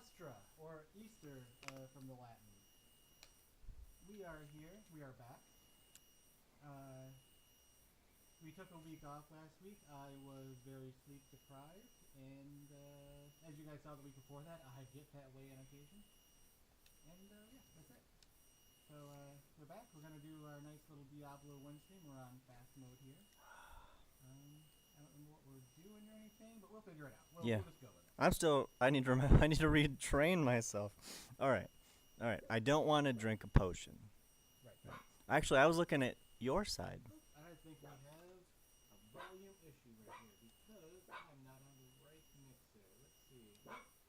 Astra, or Easter from the Latin. We are here. We are back. Uh, we took a week off last week. I was very sleep deprived, and as you guys saw the week before that, I get that way on occasion. And yeah, that's it. So we're back. We're gonna do our nice little Diablo 1 stream. We're on fast mode here. I don't remember what we're doing or anything, but we'll figure it out. We'll just go with it. I'm still. I need to. I need to retrain myself. All right. I don't want to drink a potion. Right. Actually, I was looking at your side. I think we have a volume issue right here because I'm not on the right mixer. Let's see.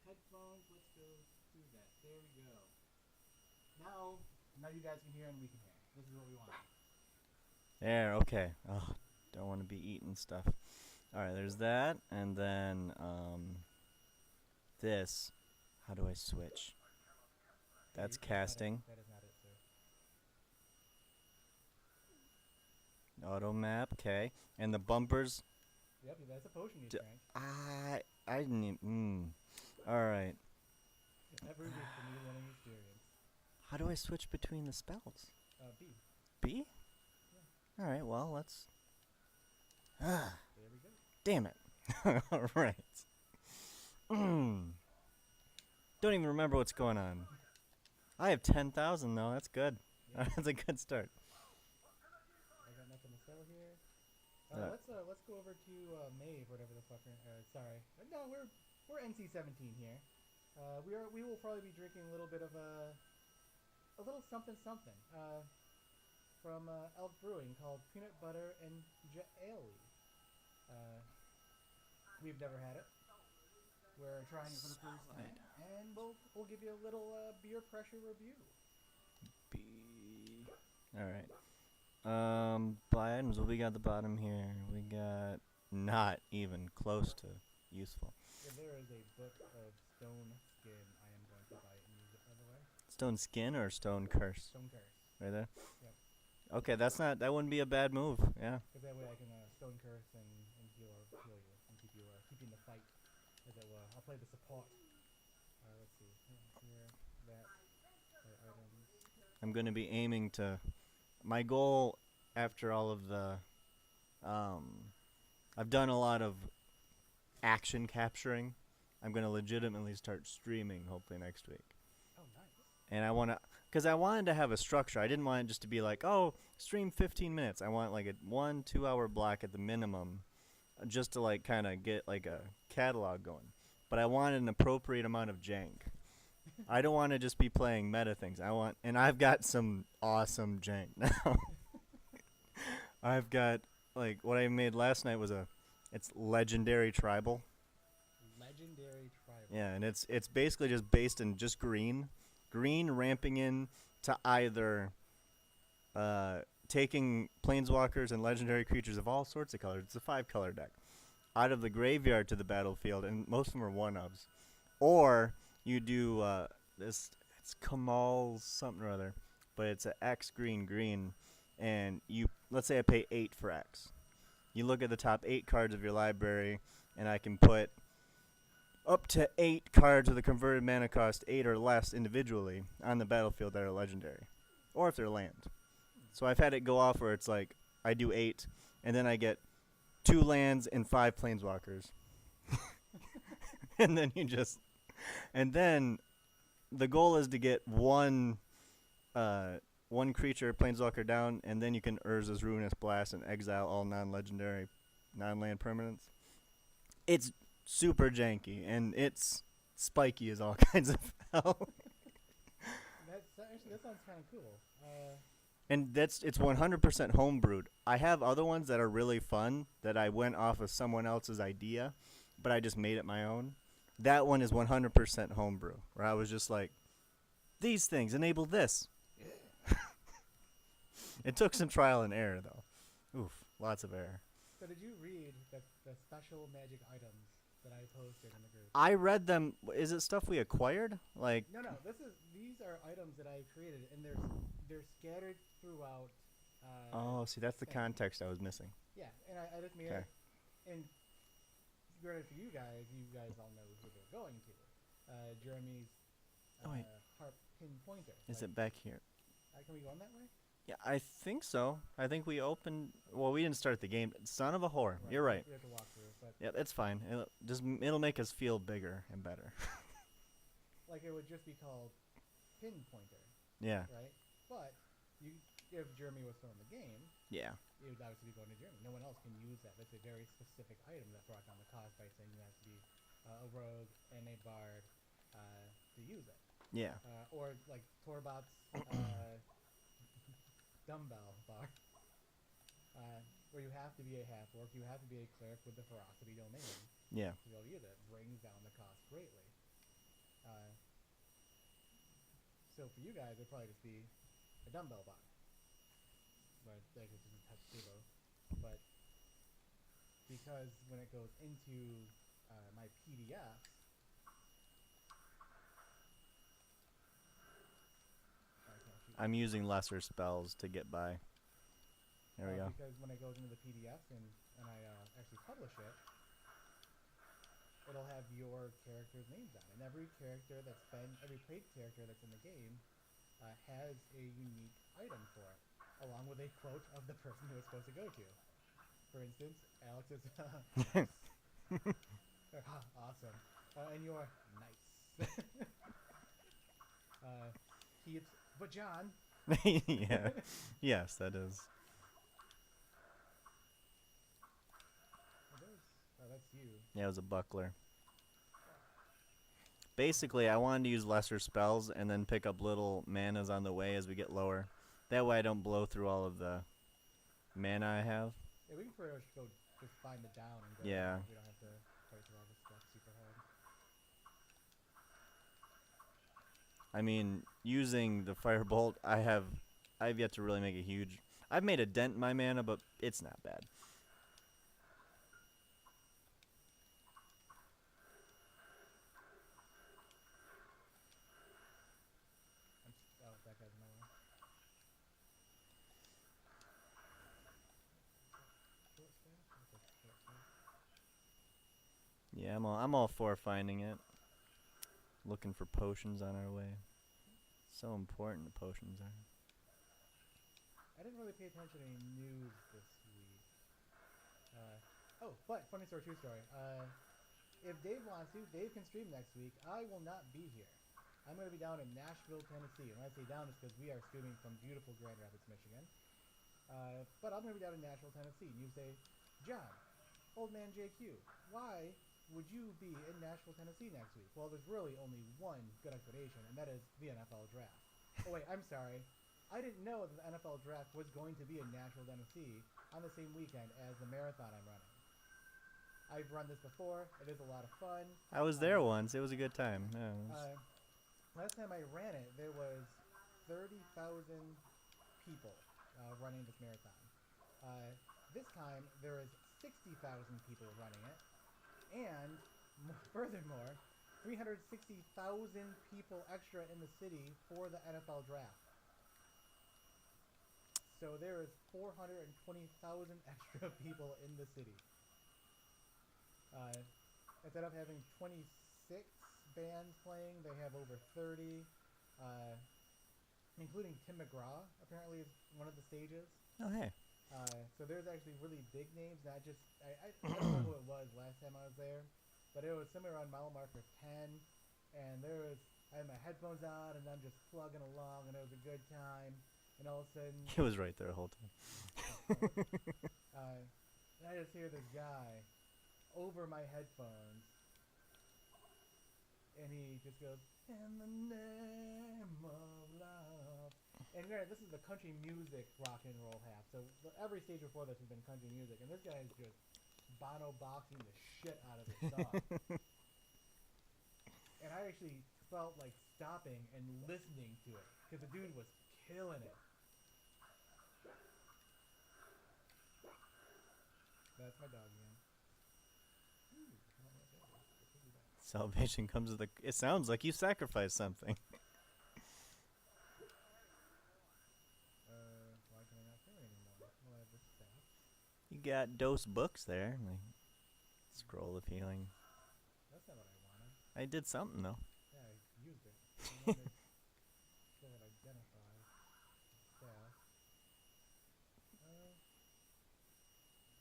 Headphones. Let's go through that. There we go. Now you guys can hear and we can hear. This is what we want. There. Okay. Oh, don't want to be eating stuff. All right. There's that, and then this. How do I switch? That's casting. That is not it, sir. Auto map. Okay. And the bumpers. Yep, that's a potion you drank. I didn't. All right. Every week for me learning experience. How do I switch between the spells? B. B? Yeah. All right. Well, let's. There we go. Damn it. All right. Don't even remember what's going on. I have 10,000 though. That's good. Yeah. That's a good start. I got nothing to sell here. Let's go over to Maeve, whatever the fuck. Sorry. No, we're NC-17 here. We will probably be drinking a little bit of a little something from Elk Brewing called Peanut Butter and Jaeli. We've never had it. We're trying it for the first time, and we'll give you a little beer pressure review. B. All right. Buy items. What we got at the bottom here? We got not even close to useful. If there is a book of stone skin, I am going to buy it and use it, by the way. Stone skin or stone curse? Stone curse. Right there. Yep. Okay, that wouldn't be a bad move. Yeah. Because that way I can stone curse and heal you and keep you in the fight. I'll play the support. Let's see. Here, that, items. I'm going to be aiming to. My goal after all of the. I've done a lot of action capturing. I'm going to legitimately start streaming hopefully next week. Oh, nice. And I want to. Because I wanted to have a structure. I didn't want it just to be like, oh, stream 15 minutes. I want like a 1-2 hour block at the minimum. Just to like kind of get like a catalog going. But I want an appropriate amount of jank. I don't want to just be playing meta things. And I've got some awesome jank now. I've got like what I made last night was it's legendary tribal. Legendary tribal. Yeah, and it's basically just based in just green ramping in to either taking planeswalkers and legendary creatures of all sorts of colors. It's a 5-color deck. Out of the graveyard to the battlefield, and most of them are one-ofs. Or you do this, it's Kamal's something or other, but it's an X green, and let's say I pay 8 for X. You look at the top 8 cards of your library, and I can put up to 8 cards with a converted mana cost 8 or less individually on the battlefield that are legendary. Or if they're land. So I've had it go off where it's like, I do 8, and then I get 2 lands and 5 planeswalkers. And then and then the goal is to get one creature, planeswalker down, and then you can Urza's Ruinous Blast and exile all non-legendary, non-land permanents. It's super janky, and it's spiky as all kinds of hell. That sounds kind of cool. And it's 100% homebrewed. I have other ones that are really fun that I went off of someone else's idea, but I just made it my own. That one is 100% homebrew, where I was just like, these things enable this. It took some trial and error, though. Oof, lots of error. So did you read the special magic items that I posted in the group? I read them. Is it stuff we acquired? Like No. These are items that I created, and they're scattered throughout. Oh, see, that's the context I was missing. Yeah, and I just made it. And granted, for you guys all know who they're going to. Jeremy's Oh, wait. harp pin pointer. Is Like, it back here? can we go on that way? Yeah, I think so. I think we opened. Well, we didn't start the game. Son of a whore. You're right. We have to walk through, but Yep, it's fine. It'll make us feel bigger and better. like it would just be called pin pointer, Yeah. right? But you, if Jeremy was still in the game, Yeah. it would obviously be going to Jeremy. No one else can use that. That's a very specific item that brought down the cost by saying you have to be a rogue and a bard to use it. Yeah. Or like Torbot's dumbbell bar, where you have to be a half orc, you have to be a cleric with the ferocity domain Yeah. to be able to use it. Brings down the cost greatly. So for you guys, it'd probably just be a dumbbell bar. But like it doesn't touch zero. But because when it goes into my PDF, I'm using lesser spells to get by. There we go. Because when it goes into the PDF and I actually publish it, it'll have your character's names on it. And every played character that's in the game has a unique item for it, along with a quote of the person who it's supposed to go to. For instance, Alex is awesome, and you're nice. Thieves, but John. Yeah. Yes, that is. That's you. Yeah, it was a buckler. Basically, I wanted to use lesser spells and then pick up little manas on the way as we get lower. That way I don't blow through all of the mana I have. Yeah, we can pretty much go just find it down and go. Yeah. We don't have to fight through all this stuff super hard. I mean, using the firebolt, I've yet to really make a huge. I've made a dent in my mana, but it's not bad. Oh, that guy's in my way. Yeah, I'm all for finding it. Looking for potions on our way. So important the potions are. I didn't really pay attention to any news this week. But funny story, true story. If Dave wants to, Dave can stream next week. I will not be here. I'm going to be down in Nashville, Tennessee. And when I say down, it's because we are streaming from beautiful Grand Rapids, Michigan. But I'm going to be down in Nashville, Tennessee. And you say, John, old man JQ, why would you be in Nashville, Tennessee next week? Well, there's really only one good explanation, and that is the NFL draft. Oh, wait, I'm sorry. I didn't know that the NFL draft was going to be in Nashville, Tennessee on the same weekend as the marathon I'm running. I've run this before. It is a lot of fun. I was there once. It was a good time. Yeah, last time I ran it, there was 30,000 people running this marathon. This time, there is 60,000 people running it. And furthermore, 360,000 people extra in the city for the NFL draft. So there is 420,000 extra people in the city. Instead of having 26 bands playing, they have over 30, including Tim McGraw, apparently is one of the stages. Oh, hey. So there's actually really big names, not just, I don't know who it was last time I was there, but it was somewhere around mile marker 10, and I had my headphones on, and I'm just plugging along, and it was a good time, and all of a sudden... He was right there the whole time. And I just hear this guy over my headphones, and he just goes, in the name of love. And granted, this is the country music rock and roll half, so every stage before this has been country music, and this guy is just Bono boxing the shit out of this song. And I actually felt like stopping and listening to it, because the dude was killing it. That's my dog again. Salvation comes with it sounds like you sacrificed something. Why can I not hear anymore? Well, I have this staff. You got dose books there. Like, scroll of healing. That's not what I wanted. I did something though. I wonder if it identifies fast.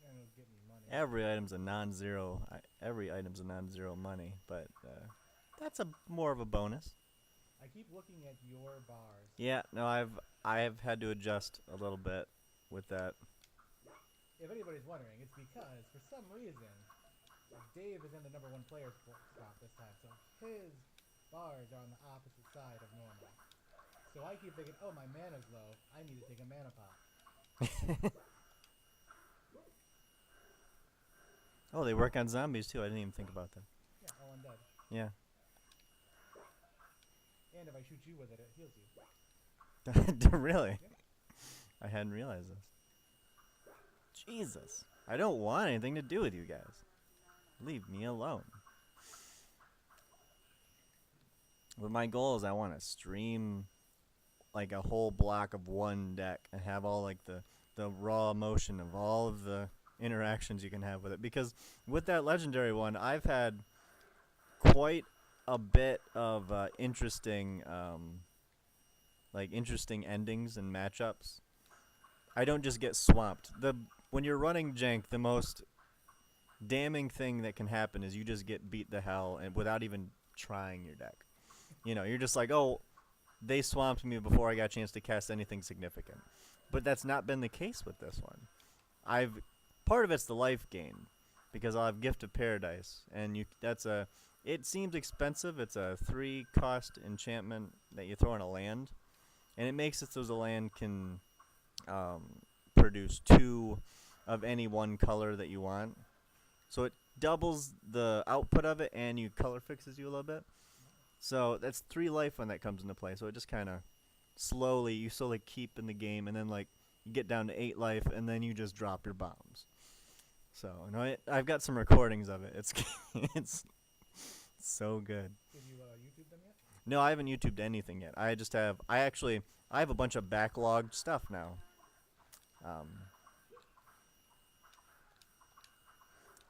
And it'll get me money. Every item's a non-zero. Every item's a non-zero money, but that's a more of a bonus. I keep looking at your bars. Yeah, no, I have had to adjust a little bit with that. If anybody's wondering, it's because for some reason Dave is in the #1 player spot this time, so his bars are on the opposite side of normal. So I keep thinking, oh, my mana's low. I need to take a mana pop. Oh, they work on zombies too. I didn't even think about that. Yeah, all undead. Yeah. And if I shoot you with it, it heals you. Really? Yeah. I hadn't realized this. Jesus. I don't want anything to do with you guys. Leave me alone. But my goal is I want to stream like a whole block of one deck and have all like the raw emotion of all of the interactions you can have with it. Because with that legendary one, I've had quite a bit of interesting endings and matchups. I don't just get swamped. When you're running jank, the most damning thing that can happen is you just get beat the hell and without even trying your deck. You know, you're just like, oh, they swamped me before I got a chance to cast anything significant. But that's not been the case with this one. Part of it's the life gain, because I'll have Gift of Paradise, and it seems expensive. It's a 3-cost enchantment that you throw in a land, and it makes it so the land can produce 2 of any one color that you want. So it doubles the output of it, and you color fixes you a little bit. So that's 3 life when that comes into play. So it just kind of slowly keep in the game, and then like you get down to 8 life, and then you just drop your bombs. So no, I've got some recordings of it. It's so good. Did you YouTube them yet? No, I haven't YouTubed anything yet. I have a bunch of backlogged stuff now.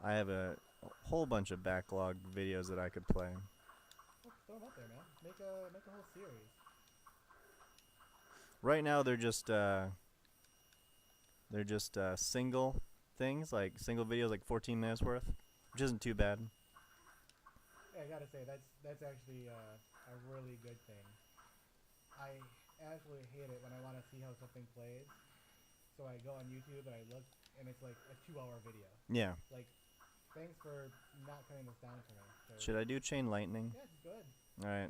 I have a whole bunch of backlogged videos that I could play. Well, throw them up there, man. Make a whole series. Right now they're just single things, like single videos, like 14 minutes worth, which isn't too bad. Yeah, I gotta say that's actually a really good thing. I absolutely hate it when I want to see how something plays. So I go on YouTube and I look, and it's like a 2-hour video. Yeah. Like, thanks for not cutting this down for me. Should I do Chain Lightning? Yeah, good. All right.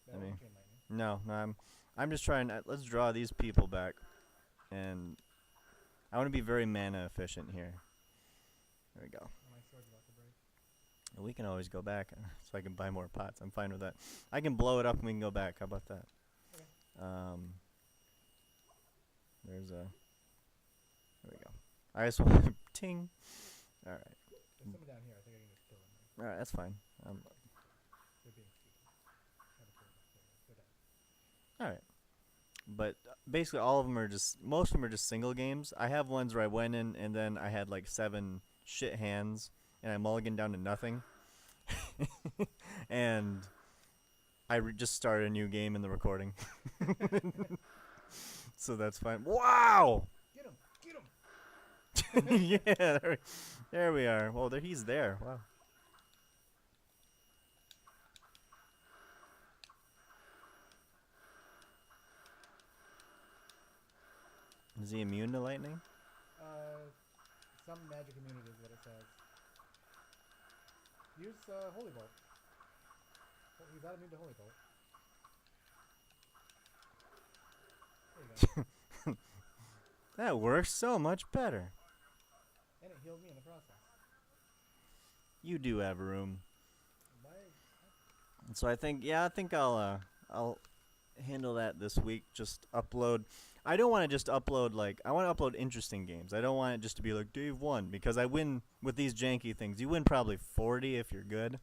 That wasn't Chain Lightning. No, I'm just trying. Let's draw these people back, and I want to be very mana efficient here. There we go. My sword's about to break. And we can always go back, so I can buy more pots. I'm fine with that. I can blow it up and we can go back. How about that? Okay. There we go. I just want ting. All right. There's someone down here. I think I can just kill them. All right, that's fine. They're being stupid. They're dead. All right. But basically, most of them are just single games. I have ones where I went in and then I had like 7 shit hands and I mulliganed down to nothing. And I just started a new game in the recording. So that's fine. Wow! Get him! Yeah, there we are. Well, he's there. Wow. Is he immune to lightning? Some magic immunity is what it says. Use Holy Bolt. Well, he's not immune to Holy Bolt. There you go. That works so much better. And it healed me in the process. You do have room. Why? So I think I'll handle that this week. Just upload. I don't want to just upload I want to upload interesting games. I don't want it just to be like Dave won, because I win with these janky things. You win probably 40 if you're good,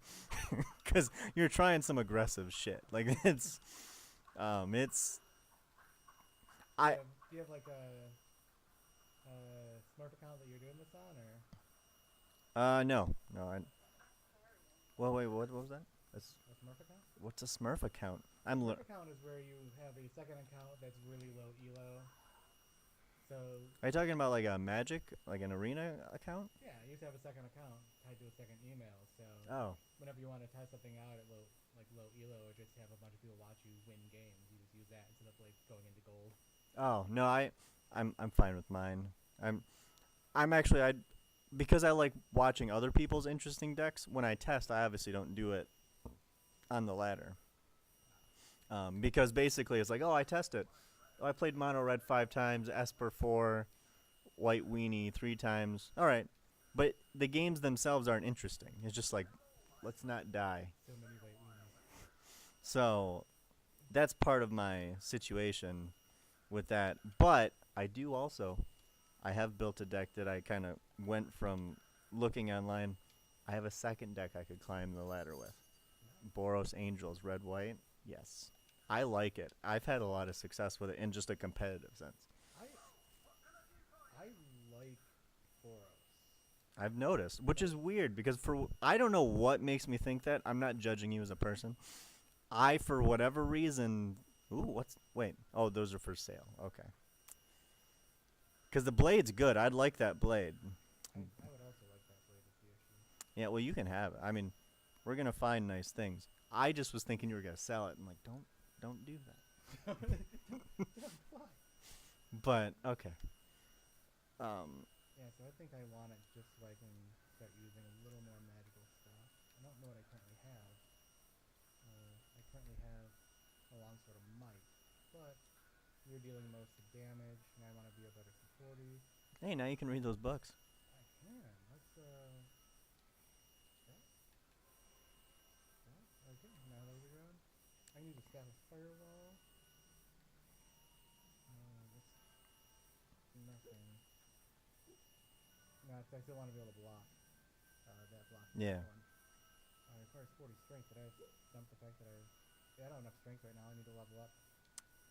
because you're trying some aggressive shit. Like Do you have like a Smurf account that you're doing this on, or? No. Well, wait, what was that? A Smurf account? What's a Smurf account? Smurf account is where you have a second account that's really low elo. So Are you talking about like a Magic, like an arena account? yeah, you used to have a second account tied to a second email. So Oh. whenever you want to test something out at low elo, or just have a bunch of people watch you win games, you just use that instead of like going into gold. Oh no, I'm fine with mine. I'm actually because I like watching other people's interesting decks. When I test, I obviously don't do it on the ladder. Because basically it's like, oh, I test it. Oh, I played mono red 5 times, Esper 4, white weenie 3 times. All right, but the games themselves aren't interesting. It's just like, let's not die. So many white weenies. So that's part of my situation with that. But I do also, I have built a deck that I kind of went from looking online. I have a second deck I could climb the ladder with. Boros Angels, red white. Yes. I like it. I've had a lot of success with it in just a competitive sense. I like Boros. I've noticed, which is weird because I don't know what makes me think that. I'm not judging you as a person. I, for whatever reason, wait. Oh, those are for sale. Okay. Because the blade's good. I'd like that blade. I would also like that blade is the issue. Yeah, well, you can have it. I mean, we're gonna find nice things. I just was thinking you were gonna sell it, and like, don't do that. Why? But okay. Yeah, so I think I want it just so I can start using a little more magical stuff. I don't know what I currently have. I currently have a longsword of might, but you're dealing most of the damage, and I want to be a better supporter. Hey, now you can read those books. I can. Let's yeah. Okay, now those are gone. I can use a staff of firewall. That's nothing. No, I still want to be able to block that block. Yeah. One. It requires 40 strength, but I dump the fact that I don't have enough strength right now. I need to level up.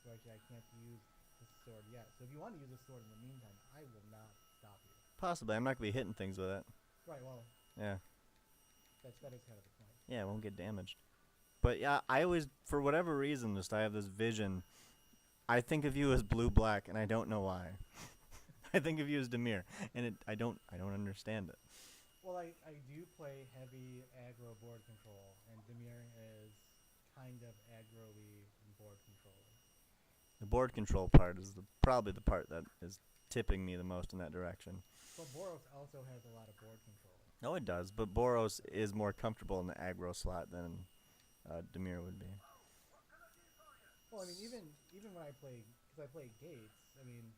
So actually, I can't use this sword yet. So if you want to use this sword in the meantime, I will not stop you. Possibly. I'm not gonna be hitting things with it. Right. Well. Yeah. That is kind of the point. Yeah, it won't get damaged. But yeah, I always, for whatever reason, I have this vision. I think of you as blue-black, and I don't know why. I think of you as Demir, and I don't understand it. Well, I do play heavy aggro board control, and Demir is kind of aggro-y board control. The board control part is probably the part that is tipping me the most in that direction. But Boros also has a lot of board control. No, it does, but Boros is more comfortable in the aggro slot than Demir would be. Well, I mean, even when I play, because I play Gates, I mean,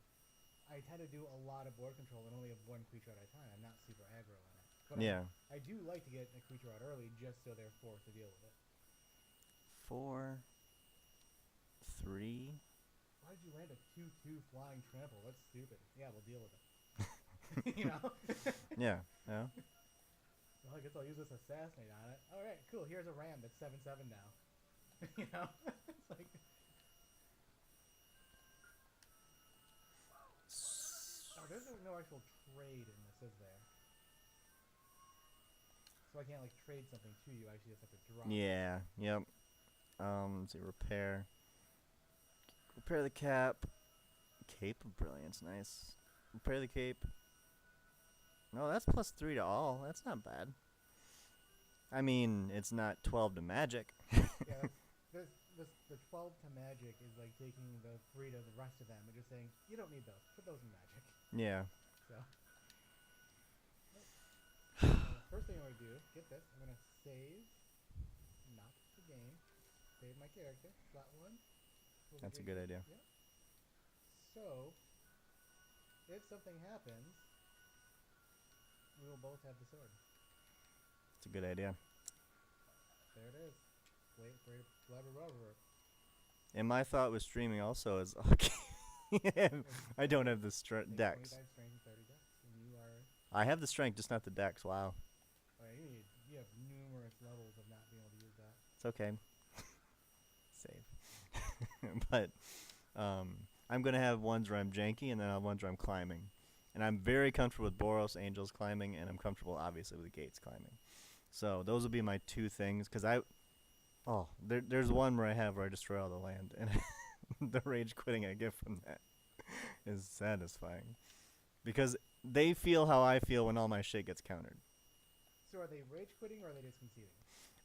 I tend to do a lot of board control and only have one creature at a time. I'm not super aggro on it. But Yeah. I do like to get a creature out early just so they're forced to deal with it. 4, 3. Why did you land a 2/2 flying trample? That's stupid. Yeah, we'll deal with it. You know? Yeah. Yeah. Well, I guess I'll use this assassinate on it. Alright, cool. Here's a ram that's 7/7 now. You know? It's like... Oh, there's no actual trade in this, is there? So I can't, like, trade something to you. I actually just have to drop. Yeah. Yep. Let's see. Repair. Repair the cap. Cape of Brilliance. Nice. Repair the cape. No, that's +3 to all. That's not bad. I mean, it's not 12 to magic. Yeah, the 12 to magic is like taking the 3 to the rest of them and just saying, you don't need those. Put those in magic. Yeah. So. First thing I'm going to do, get this, I'm going to save, not the game, save my character, slot 1. That's a good idea. Yep. So, if something happens, we will both have the sword. It's a good idea. There it is. Blabber. And my thought with streaming also is, okay, I don't have the decks. 25 strength and 30 decks, and you are... I have the strength, just not the decks. Wow. You have numerous levels of not being able to use that. It's okay. Save. But I'm going to have ones where I'm janky, and then I'll have ones where I'm climbing. And I'm very comfortable with Boros Angels climbing, and I'm comfortable, obviously, with Gates climbing. So those will be my two things, because Oh, there's one where I destroy all the land, and the rage quitting I get from that is satisfying because they feel how I feel when all my shit gets countered. So are they rage quitting or are they just conceding?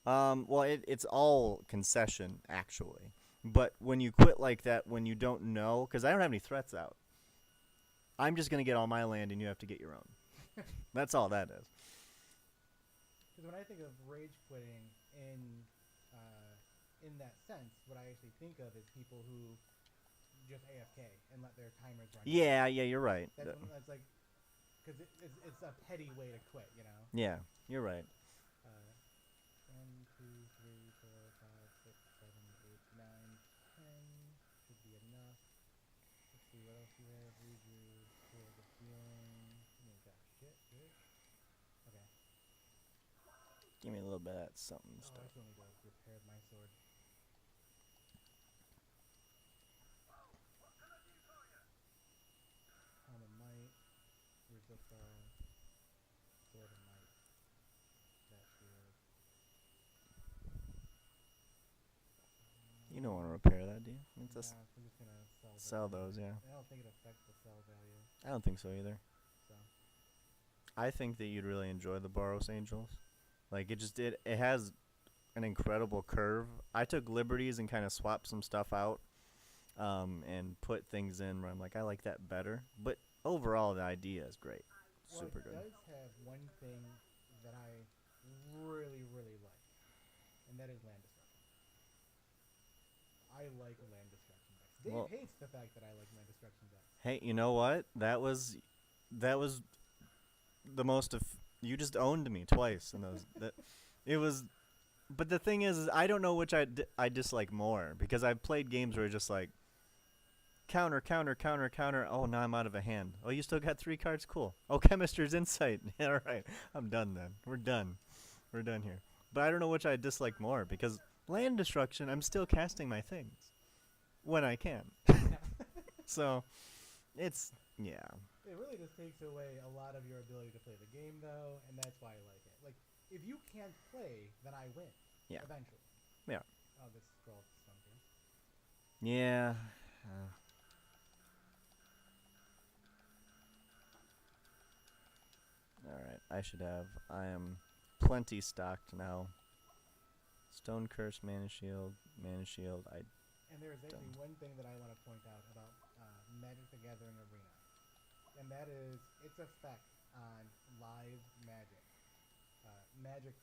Well, it's all concession actually, but when you quit like that, when you don't know, because I don't have any threats out, I'm just gonna get all my land, and you have to get your own. That's all that is. Because when I think of rage quitting in that sense, what I actually think of is people who just AFK and let their timers run down. Yeah, you're right. That's like because it's a petty way to quit, you know. Yeah, you're right. 1, 2, 3, 4, 5, 6, 7, 8, 9, 10 should be enough. Let's see what else you have. Read your sword of healing. You ain't got shit, right? Okay. Give me a little bit of that something Oh, stuff. I still need to repair my sword. Helm of Might. Where's the sword of might? That shield. You don't want to repair that, do you? It's Nah, just I'm just gonna sell those, yeah. I don't think it affects the sell value. I don't think so either. So I think that you'd really enjoy the Boros Angels. Like it has an incredible curve. I took liberties and kind of swapped some stuff out, and put things in where I'm like, I like that better. But overall, the idea is great. well, Super it good. does have one thing that I really, really like, and that is land destruction. I like land destruction decks. Dave Well, hates the fact that I like land destruction decks. hey, you know what? That was the most of you just owned me twice in those. That it was. But the thing is I don't know which I dislike more because I've played games where it's just like counter, counter, counter, counter. Oh, now I'm out of a hand. Oh, you still got 3 cards? Cool. Oh, Chemister's Insight. All right. I'm done then. We're done. We're done here. But I don't know which I dislike more because land destruction, I'm still casting my things when I can. So, it's, yeah. It really just takes away a lot of your ability to play the game, though, and that's why I like it. Like, if you can't play, then I win. Yeah. Eventually. Yeah. Oh, this scroll something. Yeah. Alright, I am plenty stocked now. Stone Curse, Mana Shield, And there is actually one thing that I want to point out about Magic the Gathering Arena, and that is its effect on live Magic. Magic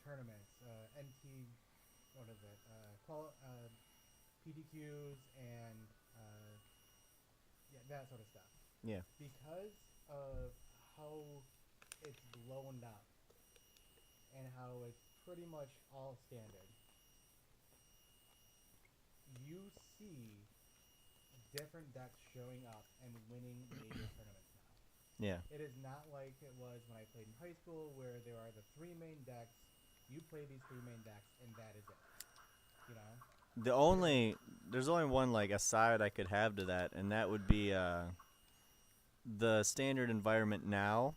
tournaments, NT, what is it? PDQs and yeah, that sort of stuff. Yeah. Because of how it's blown up and how it's pretty much all standard, you see different decks showing up and winning major tournaments now. Yeah. It is not like it was when I played in high school where there are the 3 main decks, you play these 3 main decks, and that is it. You know? There's only one like aside I could have to that, and that would be the standard environment now.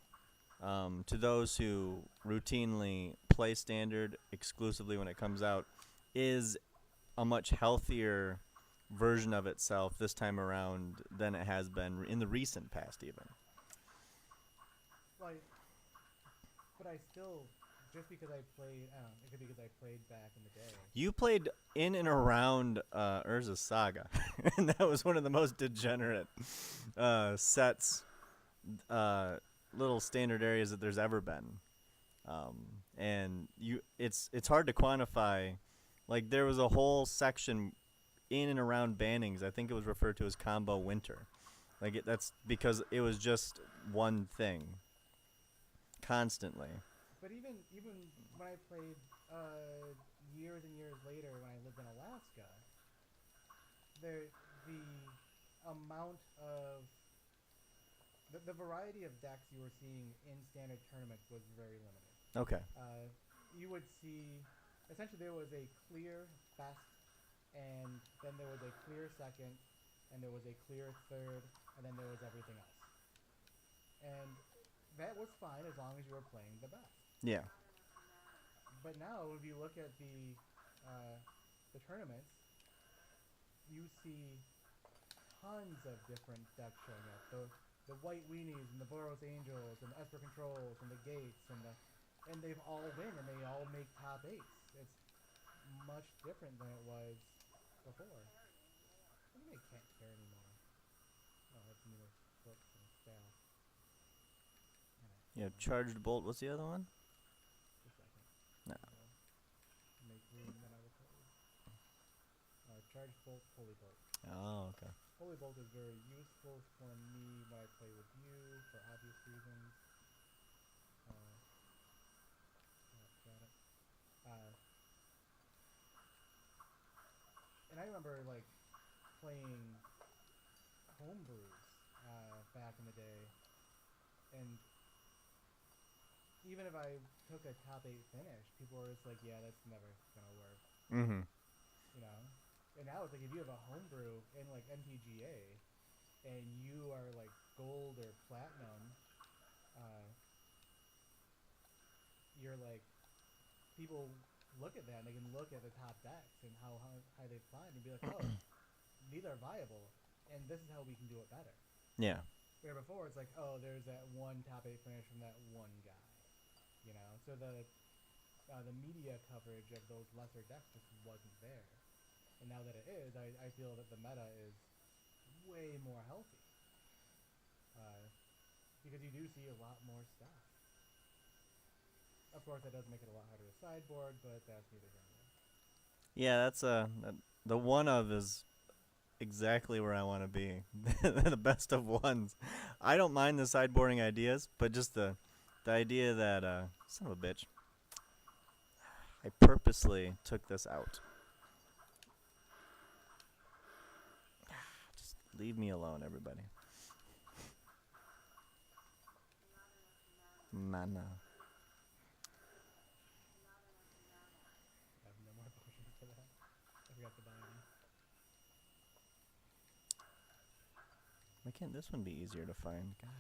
To those who routinely play standard exclusively when it comes out, is a much healthier version of itself this time around than it has been in the recent past, even. Like, but I still, just because I played, it could be because I played back in the day. You played in and around Urza's Saga, and that was one of the most degenerate sets, little standard areas that there's ever been. And it's hard to quantify. Like there was a whole section in and around bannings. I think it was referred to as combo winter. Like that's because it was just one thing constantly. But even when I played years and years later when I lived in Alaska, the amount of the variety of decks you were seeing in standard tournaments was very limited. Okay. You would see essentially there was a clear best, and then there was a clear second, and there was a clear third, and then there was everything else. And that was fine as long as you were playing the best. Yeah. But now, if you look at the the tournaments, you see tons of different decks showing up. The white weenies and the Boros Angels and the Esper Controls and the Gates and they've all win and they all make top eights. It's much different than it was before. What do you mean I can't care anymore? Oh, that's newer books and staff. Yeah, charged bolt. What's the other one? Just a second. No. Make room, then I will tell you. Charge bolt, holy bolt. Oh, okay. Holy bolt is very useful for me when I play with you for obvious reasons. Got it. And I remember like playing homebrews back in the day, and even if I took a top 8 finish, people were just like, yeah, that's never gonna work. Mm-hmm. You know? And now it's like if you have a homebrew in like MTGA and you are like gold or platinum, you're like, people look at that and they can look at the top decks and how high they've climbed and be like, oh, these are viable and this is how we can do it better. Yeah. Where before it's like, oh, there's that one top 8 finish from that one guy. You know? So the media coverage of those lesser decks just wasn't there. And now that it is, I feel that the meta is way more healthy. Because you do see a lot more stuff. Of course, that does make it a lot harder to sideboard, but that's neither here nor there. Yeah, that's the one of is exactly where I want to be. The best of ones. I don't mind the sideboarding ideas, but just the idea that son of a bitch. I purposely took this out. Just leave me alone, everybody. Mana. I have no more potions for that. I forgot to buy any. Why can't this one be easier to find? God.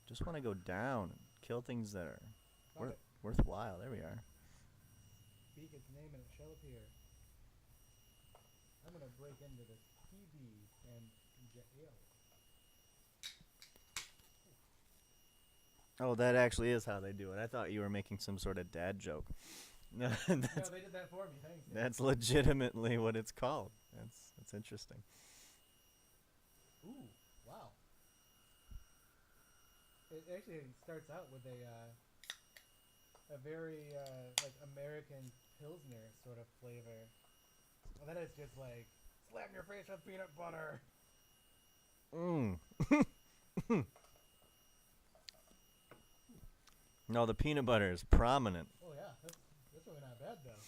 Just want to go down and kill things that are worthwhile. There we are. Speak its name and it shall appear. I'm gonna break into this TV and jail. Oh, that actually is how they do it. I thought you were making some sort of dad joke. No, No, they did that for me. Thanks. that's legitimately what it's called. That's interesting. Ooh, wow. It actually starts out with a very like American Pilsner sort of flavor. And then it's just like slap in your face with peanut butter. No, the peanut butter is prominent. Oh yeah, that's really not bad though.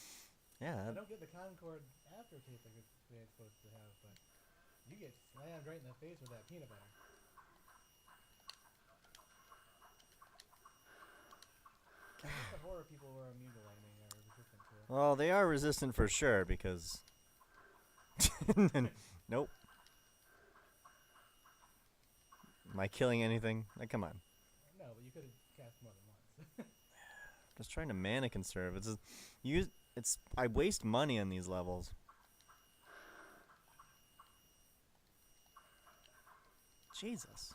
Yeah. I don't get the Concord aftertaste like it's supposed to have, but you get slammed right in the face with that peanut butter. I guess the horror people who are immune to lightning are resistant to it. Well, they are resistant for sure because. Nope. Am I killing anything? Like, come on. No, but you could have cast more than once. Just trying to mana conserve. I waste money on these levels. Jesus.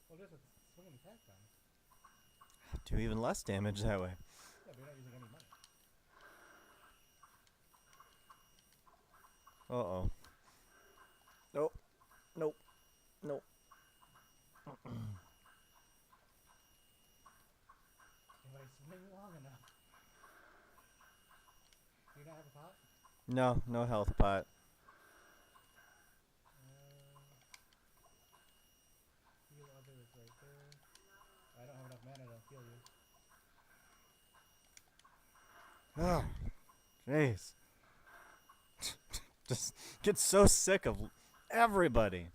Well, just a swinging attack then. Do even less damage that way. Yeah, but you're not using any money. Uh-oh. Nope. Nope. Nope. If I swing long enough. Do you not have a pot? No health pot. Heal others right there. I don't have enough mana to heal you. Oh, jeez. Just get so sick of everybody.